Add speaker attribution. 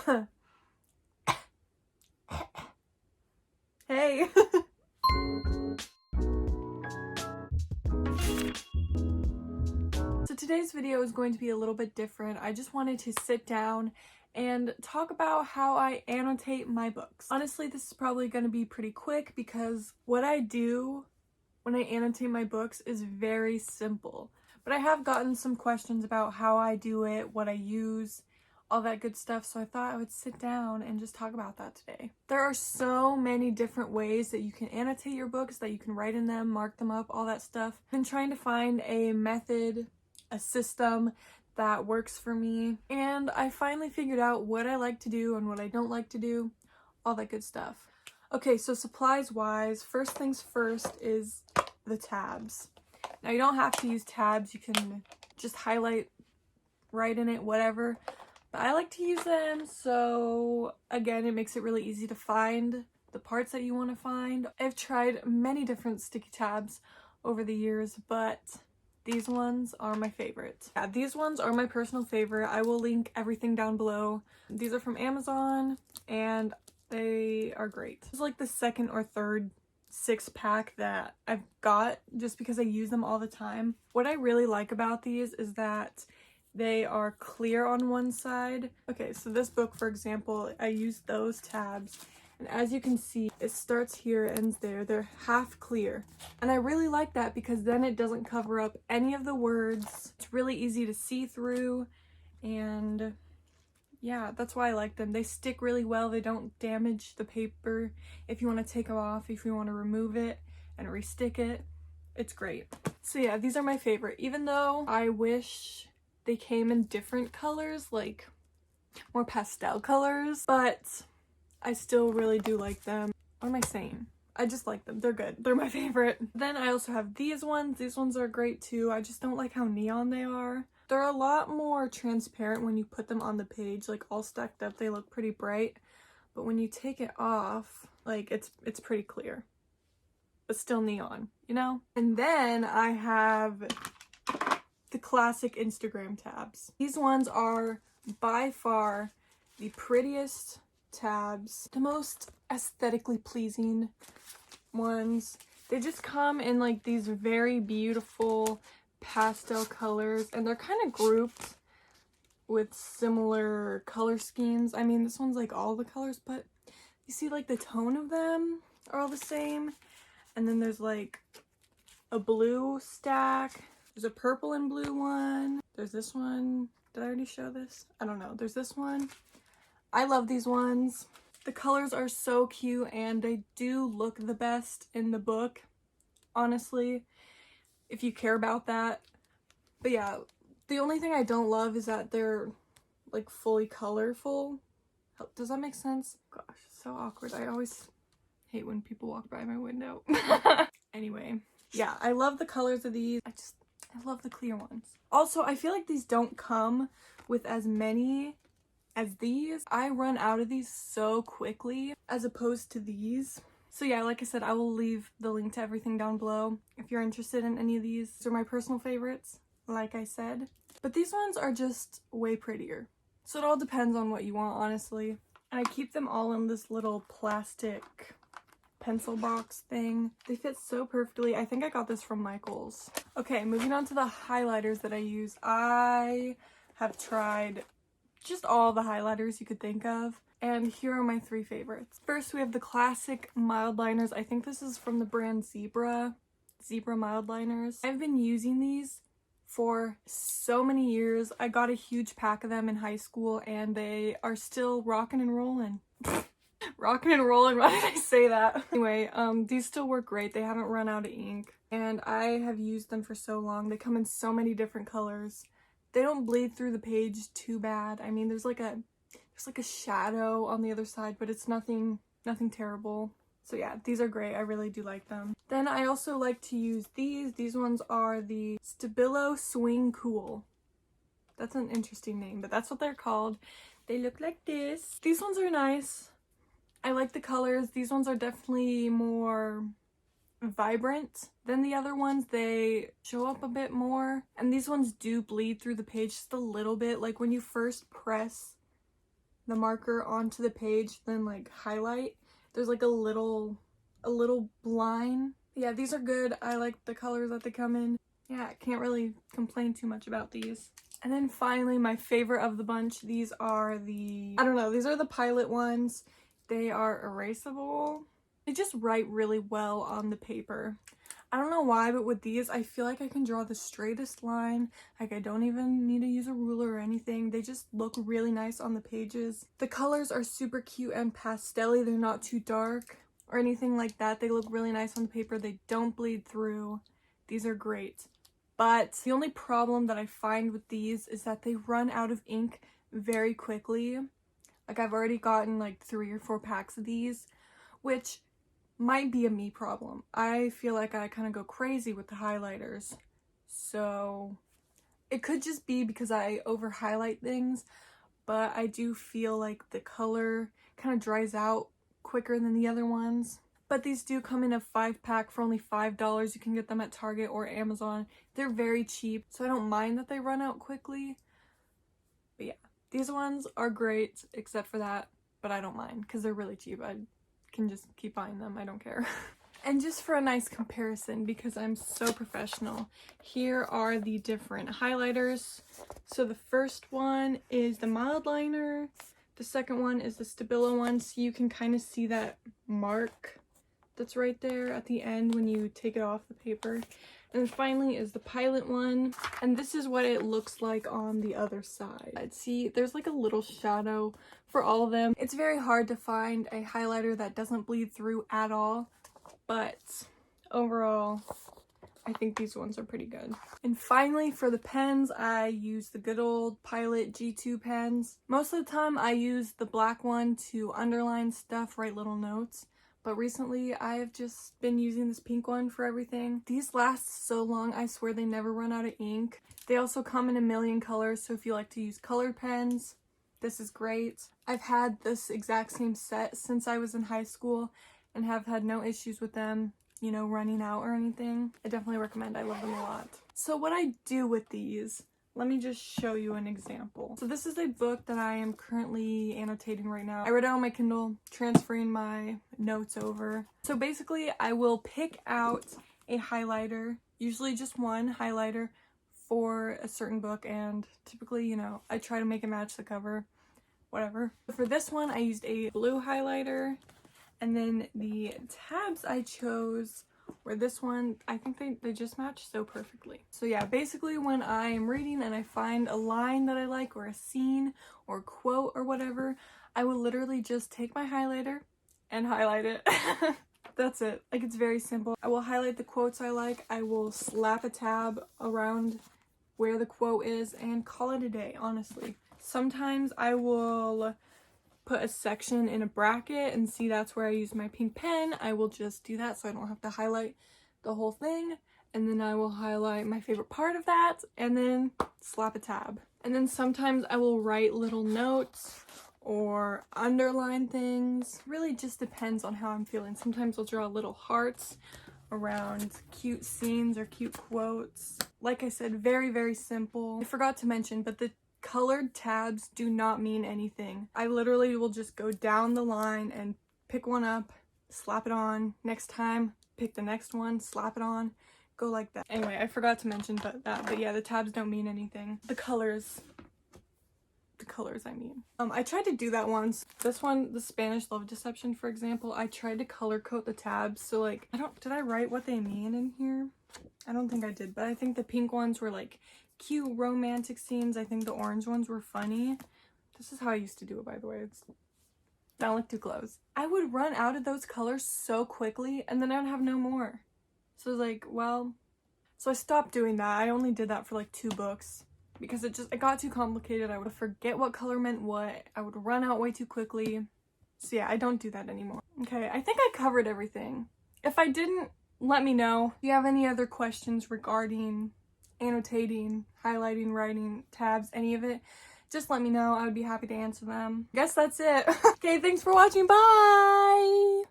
Speaker 1: Hey. So today's video is going to be a little bit different. I just wanted to sit down and talk about how I annotate my books. Honestly, this is probably going to be pretty quick because what I do when I annotate my books is very simple. But I have gotten some questions about how I do it, what I use, all that good stuff, so I thought I would sit down and just talk about that today. There are so many different ways that you can annotate your books, that you can write in them, mark them up, all that stuff. I've been trying to find a method, a system that works for me, and I finally figured out what I like to do and what I don't like to do, all that good stuff. Okay, so supplies wise, first things first is the tabs. Now you don't have to use tabs, you can just highlight, write in it, whatever. But I like to use them, so again, it makes it really easy to find the parts that you want to find. I've tried many different sticky tabs over the years, but these ones are my favorite. Yeah, these ones are my personal favorite. I will link everything down below. These are from Amazon, and they are great. It's like the second or third 6-pack that I've got just because I use them all the time. What I really like about these is that they are clear on one side. Okay, so this book, for example, I used those tabs, and as you can see, it starts here, ends there. They're half clear, and I really like that because then it doesn't cover up any of the words. It's really easy to see through, and yeah, that's why I like them. They stick really well. They don't damage the paper. If you want to take them off, if you want to remove it and restick it, it's great. So yeah, these are my favorite, even though I wish they came in different colors, like more pastel colors, but I still really do like them. What am I saying? I just like them. They're good. They're my favorite. Then I also have these ones. These ones are great too. I just don't like how neon they are. They're a lot more transparent when you put them on the page, like all stacked up. They look pretty bright, but when you take it off, like it's pretty clear, but still neon, you know? And then I have the classic Instagram tabs. These ones are by far the prettiest tabs, the most aesthetically pleasing ones. They just come in like these very beautiful pastel colors, and they're kind of grouped with similar color schemes. I mean, this one's like all the colors, but you see like the tone of them are all the same. And then there's like a blue stack. There's a purple and blue one. There's this one. Did I already show this? I don't know. There's this one. I love these ones. The colors are so cute, and they do look the best in the book, honestly, if you care about that. But yeah, the only thing I don't love is that they're like fully colorful. Does that make sense? Gosh, it's so awkward. I always hate when people walk by my window. Anyway, yeah, I love the colors of these. I love the clear ones. Also, I feel like these don't come with as many as these. I run out of these so quickly as opposed to these. So yeah, like I said, I will leave the link to everything down below if you're interested in any of these. These are my personal favorites, like I said. But these ones are just way prettier. So it all depends on what you want, honestly. And I keep them all in this little plastic pencil box thing. They fit so perfectly. I think I got this from Michael's. Okay, moving on to the highlighters that I use. I have tried just all the highlighters you could think of, and here are my 3 favorites. First, we have the classic mild liners. I think this is from the brand Zebra mild liners. I've been using these for so many years. I got a huge pack of them in high school, and they are still rocking and rolling. Rocking and rolling, why did I say that? Anyway, these still work great. They haven't run out of ink, and I have used them for so long. They come in so many different colors. They don't bleed through the page too bad. I mean, there's like a shadow on the other side, but it's nothing terrible. So yeah, these are great. I really do like them. Then I also like to use these. These ones are the Stabilo Swing Cool. That's an interesting name, but that's what they're called. They look like this. These ones are nice. I like the colors. These ones are definitely more vibrant than the other ones. They show up a bit more, and these ones do bleed through the page just a little bit. Like when you first press the marker onto the page, then like highlight, there's like a little line. Yeah, these are good. I like the colors that they come in. Yeah, I can't really complain too much about these. And then finally, my favorite of the bunch, these are the, I don't know, these are the Pilot ones. They are erasable. They just write really well on the paper. I don't know why, but with these, I feel like I can draw the straightest line. Like, I don't even need to use a ruler or anything. They just look really nice on the pages. The colors are super cute and pastel-y. They're not too dark or anything like that. They look really nice on the paper. They don't bleed through. These are great. But the only problem that I find with these is that they run out of ink very quickly. Like, I've already gotten like 3 or 4 packs of these, which might be a me problem. I feel like I kind of go crazy with the highlighters. So it could just be because I over highlight things, but I do feel like the color kind of dries out quicker than the other ones. But these do come in a 5-pack for only $5. You can get them at Target or Amazon. They're very cheap, so I don't mind that they run out quickly. But yeah, these ones are great except for that, but I don't mind because they're really cheap. I can just keep buying them. I don't care. And just for a nice comparison, because I'm so professional, here are the different highlighters. So the first one is the mild liner. The second one is the Stabilo one, so you can kind of see that mark that's right there at the end when you take it off the paper. And then finally is the Pilot one, and this is what it looks like on the other side. See, there's like a little shadow for all of them. It's very hard to find a highlighter that doesn't bleed through at all, but overall, I think these ones are pretty good. And finally, for the pens, I use the good old Pilot G2 pens. Most of the time, I use the black one to underline stuff, write little notes. But recently, I have just been using this pink one for everything. These last so long, I swear they never run out of ink. They also come in a million colors, so if you like to use colored pens, this is great. I've had this exact same set since I was in high school and have had no issues with them, you know, running out or anything. I definitely recommend. I love them a lot. So what I do with these, let me just show you an example. So this is a book that I am currently annotating right now. I read it on my Kindle, transferring my notes over. So basically, I will pick out a highlighter, usually just one highlighter for a certain book, and typically, you know, I try to make it match the cover, whatever. For this one, I used a blue highlighter, and then the tabs I chose where this one, I think they just match so perfectly. So yeah, basically when I am reading and I find a line that I like, or a scene or quote or whatever, I will literally just take my highlighter and highlight it. That's it. Like, it's very simple. I will highlight the quotes I like, I will slap a tab around where the quote is, and call it a day, honestly. Sometimes I will put a section in a bracket and see that's where I use my pink pen. I will just do that so I don't have to highlight the whole thing, and then I will highlight my favorite part of that and then slap a tab. And then sometimes I will write little notes or underline things. Really just depends on how I'm feeling. Sometimes I'll draw little hearts around cute scenes or cute quotes. Like I said, very, very simple. I forgot to mention, but the colored tabs do not mean anything. I literally will just go down the line and pick one up, slap it on. Next time, pick the next one, slap it on, go like that. Anyway, I forgot to mention but yeah, the tabs don't mean anything. The colors I mean. I tried to do that once. This one, the Spanish Love Deception, for example, I tried to color code the tabs. So like, did I write what they mean in here? I don't think I did, but I think the pink ones were like cute romantic scenes. I think the orange ones were funny. This is how I used to do it, by the way. Don't look too close. I would run out of those colors so quickly, and then I would have no more. So I was like, well, so I stopped doing that. I only did that for like 2 books because it got too complicated. I would forget what color meant what. I would run out way too quickly. So yeah, I don't do that anymore. Okay, I think I covered everything. If I didn't, let me know. If you have any other questions regarding annotating, highlighting, writing, tabs, any of it, just let me know. I would be happy to answer them. I guess that's it. Okay, thanks for watching. Bye!